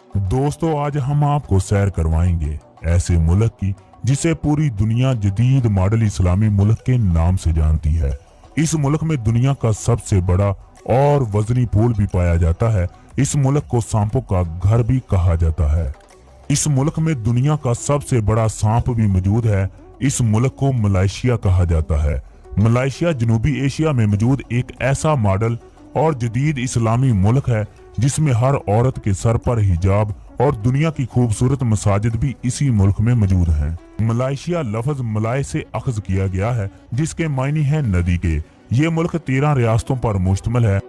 दोस्तों, आज हम आपको सैर करवाएंगे ऐसे मुल्क की जिसे पूरी दुनिया जदीद मॉडल इस्लामी मुल्क के नाम से जानती है। इस मुल्क में दुनिया का सबसे बड़ा और वजनी पुल भी पाया जाता है। इस मुल्क को सांपों का घर भी कहा जाता है। इस मुल्क में दुनिया का सबसे बड़ा सांप भी मौजूद है। इस मुल्क को मलेशिया कहा जाता है। मलेशिया जनूबी एशिया में मौजूद एक ऐसा मॉडल और जदीद इस्लामी मुल्क है जिसमें हर औरत के सर पर हिजाब और दुनिया की खूबसूरत मसाजिद भी इसी मुल्क में मौजूद हैं। मलेशिया लफ्ज मलाय से अख्ज किया गया है जिसके मायने हैं नदी के। ये मुल्क 13 रियासतों पर मुश्तमिल है।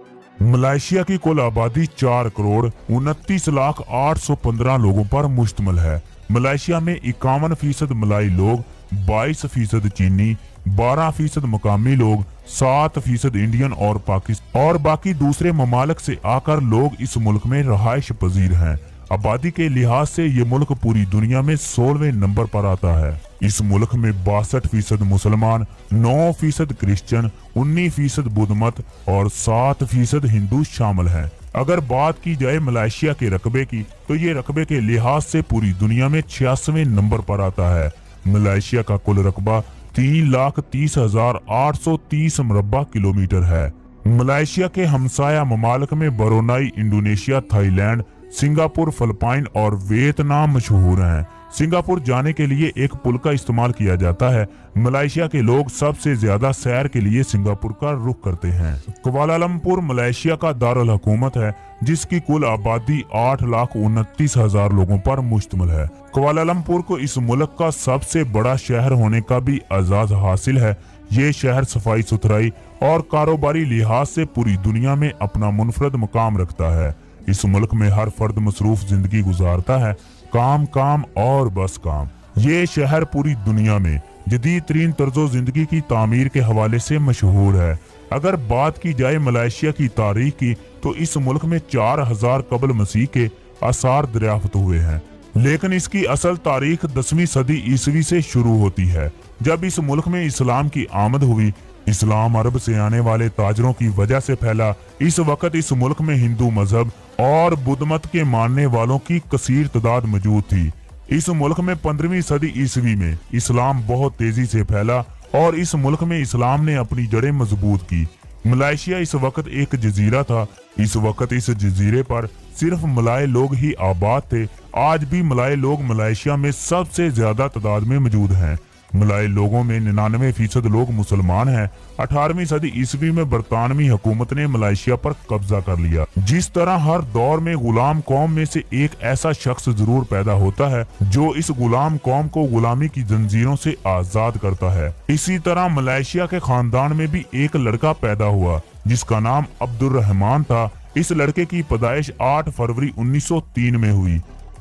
मलेशिया की कुल आबादी 4,29,08,15 लोगों पर मुश्तमिल है। मलेशिया में 51% मलाई लोग, 22% चीनी, 12% मकामी लोग, 7% इंडियन और पाकिस्तान और बाकी दूसरे ममालिक से आकर लोग इस मुल्क में रहायश पजीर हैं। आबादी के लिहाज से ये मुल्क पूरी दुनिया में 16वें नंबर पर आता है। इस मुल्क में 62% मुसलमान, 9% क्रिश्चियन, 19% बुद्ध मत और 7% हिंदू शामिल हैं। अगर बात की जाए मलेशिया के रकबे की तो ये रकबे के लिहाज से पूरी दुनिया में 86वें नंबर पर आता है। मलेशिया का कुल रकबा 3,30,830 मुरब्बा किलोमीटर है। मलेशिया के हमसाया ममालिक में Brunei, Indonesia, Thailand, Singapore, Philippine और वियतनाम मशहूर हैं। सिंगापुर जाने के लिए एक पुल का इस्तेमाल किया जाता है। मलेशिया के लोग सबसे ज्यादा सैर के लिए सिंगापुर का रुख करते हैं। कुआलालंपुर मलेशिया का दारुल हुकूमत है जिसकी कुल आबादी 8,29,000 लोगों पर मुश्तमिल है। कुआलालंपुर को इस मुल्क का सबसे बड़ा शहर होने का भी एजाज हासिल है। ये शहर सफाई सुथराई और कारोबारी लिहाज से पूरी दुनिया में अपना मुनफरद मुकाम रखता है। इस मुल्क में हर फर्द मसरूफ जिंदगी गुजारता है, काम काम और बस काम। ये शहर पूरी दुनिया में जदीद तरीन तर्जो जिंदगी की तामीर के हवाले से मशहूर है। अगर बात की जाए मलेशिया की तारीख की तो इस मुल्क में 4000 कबल मसीह के आसार दरियाफ्त हुए हैं, लेकिन इसकी असल तारीख 10वीं सदी ईसवी से शुरू होती है जब इस मुल्क में इस्लाम की आमद हुई। इस्लाम अरब से आने वाले ताजरों की वजह से फैला। इस वक्त इस मुल्क में हिंदू मजहब और बुद्ध मत के मानने वालों की कसीर तादाद मौजूद थी। इस मुल्क में 15वीं सदी ईसवी में इस्लाम बहुत तेजी से फैला और इस मुल्क में इस्लाम ने अपनी जड़ें मजबूत की। मलेशिया इस वक्त एक जजीरा था। इस वक्त इस जजीरे पर सिर्फ मलाय लोग ही आबाद थे। आज भी मलाय लोग मलेशिया में सबसे ज्यादा तादाद में मौजूद हैं। मलाय लोगों में 99% लोग मुसलमान हैं। 18वीं सदी ईसवी में बरतानवी हुकूमत ने मलेशिया पर कब्जा कर लिया। जिस तरह हर दौर में गुलाम कौम में से एक ऐसा शख्स जरूर पैदा होता है जो इस गुलाम कौम को गुलामी की जंजीरों से आजाद करता है, इसी तरह मलेशिया के खानदान में भी एक लड़का पैदा हुआ जिसका नाम अब्दुर्रहमान था। इस लड़के की पैदाइश 8 फरवरी 1903 में हुई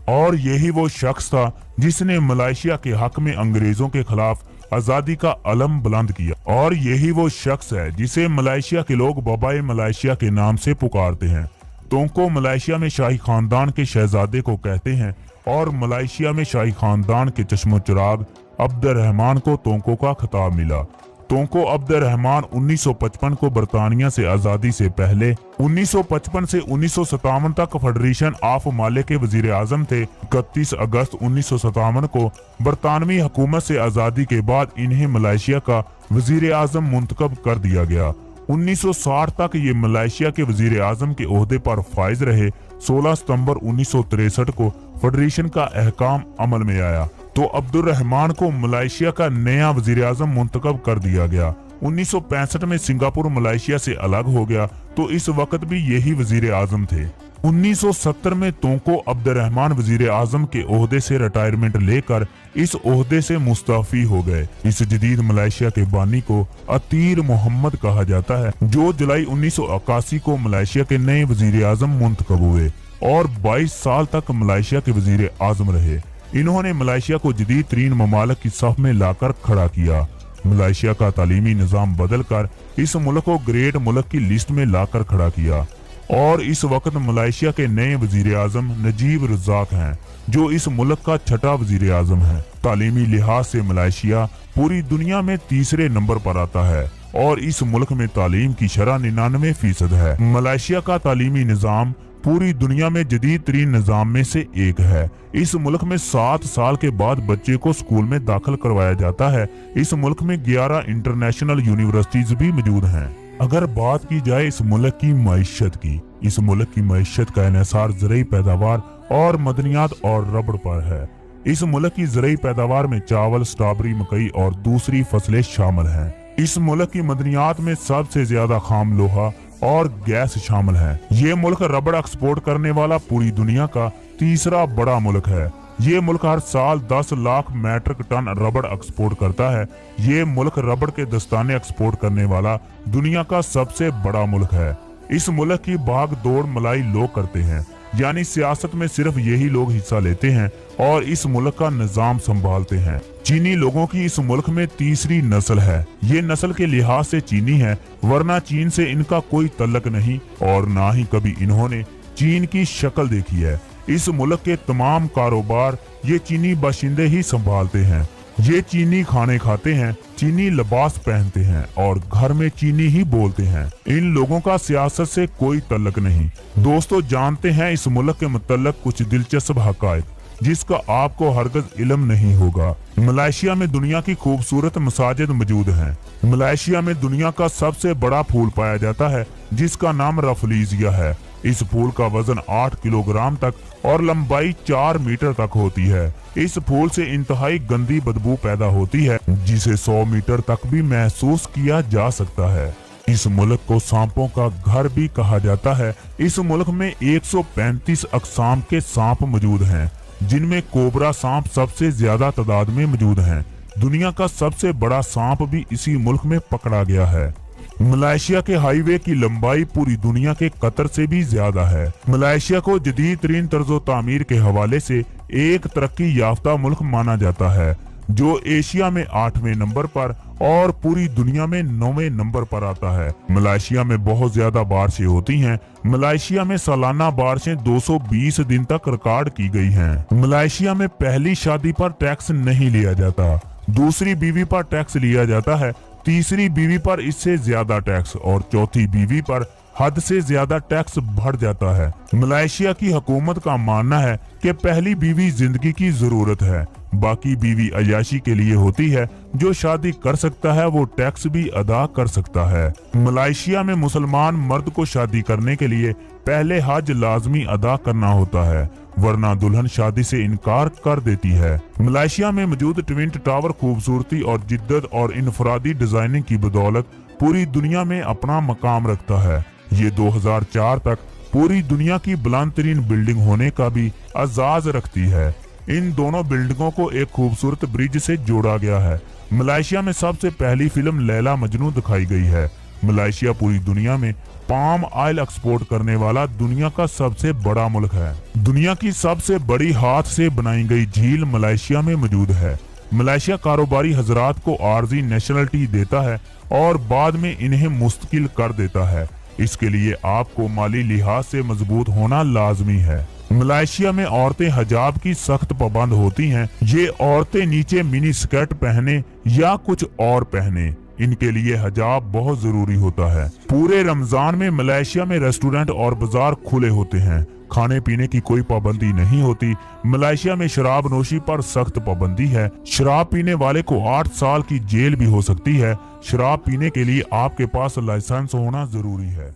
और यही वो शख्स था जिसने मलेशिया के हक में अंग्रेजों के खिलाफ आजादी का अलम बुलंद किया। और यही वो शख्स है जिसे मलेशिया के लोग बाबाए मलेशिया के नाम से पुकारते हैं। तोंको मलेशिया में शाही खानदान के शहजादे को कहते हैं और मलेशिया में शाही खानदान के चश्मो चिराग अब्दुर्रहमान को तोंको का खिताब मिला। तोंको अब्दुर्रहमान 1955 को बरतानिया से आजादी से पहले 1955 से 1957 तक फेडरेशन ऑफ माले के वजीर आजम थे। 31 अगस्त 1957 को बरतानवी हुकूमत से आजादी के बाद इन्हें मलेशिया का वजीर आजम मुंतखब कर दिया गया। 1960 तक ये मलेशिया के वजीर आजम के ओहदे पर फाइज रहे। 16 सितंबर 1963 को फेडरेशन का अहकाम अमल में आया तो अब्दुर्रहमान को मलेशिया का नया वजीर आजम मुंतखब कर दिया गया। 1965 में सिंगापुर मलेशिया से अलग हो गया तो इस वक्त भी यही वजीर आजम थे। 1970 में तोंको अब्दुर्रहमान वजीर आजम के ओहदे से रिटायरमेंट लेकर इस ओहदे से मुस्तफी हो गए। इस जदीद मलेशिया के बानी को अतीर मोहम्मद कहा जाता है जो जुलाई 1981 को मलेशिया के नए वजीर आजम मुंतखब हुए और 22 साल तक मलेशिया के वजीर आजम रहे। इन्होंने मलेशिया को जदीद तरीन ममालिक की सफ में लाकर खड़ा किया। मलेशिया का तालीमी निजाम बदल कर इस मुल्क को ग्रेट मुल्क की लिस्ट में लाकर खड़ा किया और इस वक्त मलेशिया के नए वजीर आजम नजीब रज़ाक हैं जो इस मुल्क का छठा वजीर आजम है। तालीमी लिहाज से मलेशिया पूरी दुनिया में तीसरे नंबर पर आता है और इस मुल्क में तालीम की शरह 99% है। मलेशिया का तालीमी निज़ाम पूरी दुनिया में जदीद तरीन निज़ाम में से एक है। इस मुल्क में 7 साल के बाद बच्चे को स्कूल में दाखिल करवाया जाता है। इस मुल्क में 11 इंटरनेशनल यूनिवर्सिटीज भी मौजूद हैं। अगर बात की जाए इस मुल्क की मईशत की, इस मुल्क की मईशत का इन्हिसार ज़रूरी पैदावार और मदनियात और रबड़ पर है। इस मुल्क की ज़रूरी पैदावार में चावल, स्ट्रॉबेरी, मकई और दूसरी फसलें शामिल हैं। इस मुल्क की मदनियात में सबसे ज्यादा खाम लोहा और गैस शामिल है। ये मुल्क रबड़ एक्सपोर्ट करने वाला पूरी दुनिया का तीसरा बड़ा मुल्क है। ये मुल्क हर साल 10 लाख मैट्रिक टन रबड़ एक्सपोर्ट करता है। ये मुल्क रबड़ के दस्ताने एक्सपोर्ट करने वाला दुनिया का सबसे बड़ा मुल्क है। इस मुल्क की भाग दौड़ मलाई लोग करते हैं, यानी सियासत में सिर्फ यही लोग हिस्सा लेते हैं और इस मुल्क का निजाम संभालते हैं। चीनी लोगों की इस मुल्क में तीसरी नस्ल है। ये नस्ल के लिहाज से चीनी है, वरना चीन से इनका कोई तल्लक नहीं और ना ही कभी इन्होंने चीन की शक्ल देखी है। इस मुल्क के तमाम कारोबार ये चीनी बाशिंदे ही संभालते हैं। ये चीनी खाने खाते हैं, चीनी लिबास पहनते हैं और घर में चीनी ही बोलते हैं। इन लोगों का सियासत से कोई तल्लक नहीं। दोस्तों, जानते हैं इस मुल्क के मुतल्लक कुछ दिलचस्प हकायक जिसका आपको हरगज इल्म नहीं होगा। मलेशिया में दुनिया की खूबसूरत मसाजिद मौजूद हैं। मलेशिया में दुनिया का सबसे बड़ा फूल पाया जाता है जिसका नाम रफलीजिया है। इस फूल का वजन 8 किलोग्राम तक और लंबाई 4 मीटर तक होती है। इस फूल से इंतहाई गंदी बदबू पैदा होती है जिसे 100 मीटर तक भी महसूस किया जा सकता है। इस मुल्क को सांपों का घर भी कहा जाता है। इस मुल्क में 135 अक़साम के सांप मौजूद हैं, जिनमें कोबरा सांप सबसे ज्यादा तादाद में मौजूद हैं। दुनिया का सबसे बड़ा सांप भी इसी मुल्क में पकड़ा गया है। मलेशिया के हाईवे की लंबाई पूरी दुनिया के कतर से भी ज्यादा है। मलेशिया को जदीद तरीन तर्जो तामीर के हवाले से एक तरक्की याफ्ता मुल्क माना जाता है, जो एशिया में 8वें नंबर पर और पूरी दुनिया में 9वें नंबर पर आता है। मलेशिया में बहुत ज्यादा बारिशें होती हैं। मलेशिया में सालाना बारिशें 220 दिन तक रिकॉर्ड की गई हैं। मलेशिया में पहली शादी पर टैक्स नहीं लिया जाता, दूसरी बीवी पर टैक्स लिया जाता है, तीसरी बीवी पर इससे ज्यादा टैक्स और चौथी बीवी पर हद से ज्यादा टैक्स बढ़ जाता है। मलेशिया की हुकूमत का मानना है कि पहली बीवी जिंदगी की जरूरत है, बाकी बीवी अयाशी के लिए होती है। जो शादी कर सकता है वो टैक्स भी अदा कर सकता है। मलेशिया में मुसलमान मर्द को शादी करने के लिए पहले हज लाजमी अदा करना होता है, वरना दुल्हन शादी से इनकार कर देती है। मलेशिया में मौजूद ट्विन टावर खूबसूरती और जिद्दत और इनफरादी डिजाइनिंग की बदौलत पूरी दुनिया में अपना मकाम रखता है। ये 2004 तक पूरी दुनिया की बुलंद तरीन बिल्डिंग होने का भी एजाज रखती है। इन दोनों बिल्डिंगों को एक खूबसूरत ब्रिज से जोड़ा गया है। मलेशिया में सबसे पहली फिल्म लैला मजनू दिखाई गई है। मलेशिया पूरी दुनिया में पाम ऑयल एक्सपोर्ट करने वाला दुनिया का सबसे बड़ा मुल्क है। दुनिया की सबसे बड़ी हाथ से बनाई गई झील मलेशिया में मौजूद है। मलेशिया कारोबारी हजरात को आर्जी नेशनलिटी देता है और बाद में इन्हें मुस्तकिल कर देता है। इसके लिए आपको माली लिहाज से मजबूत होना लाजमी है। मलेशिया में औरतें हिजाब की सख्त पाबंद होती हैं। ये औरतें नीचे मिनी स्कर्ट पहने या कुछ और पहने, इनके लिए हिजाब बहुत जरूरी होता है। पूरे रमजान में मलेशिया में रेस्टोरेंट और बाजार खुले होते हैं। खाने पीने की कोई पाबंदी नहीं होती। मलेशिया में शराब नोशी पर सख्त पाबंदी है। शराब पीने वाले को 8 साल की जेल भी हो सकती है। शराब पीने के लिए आपके पास लाइसेंस होना जरूरी है।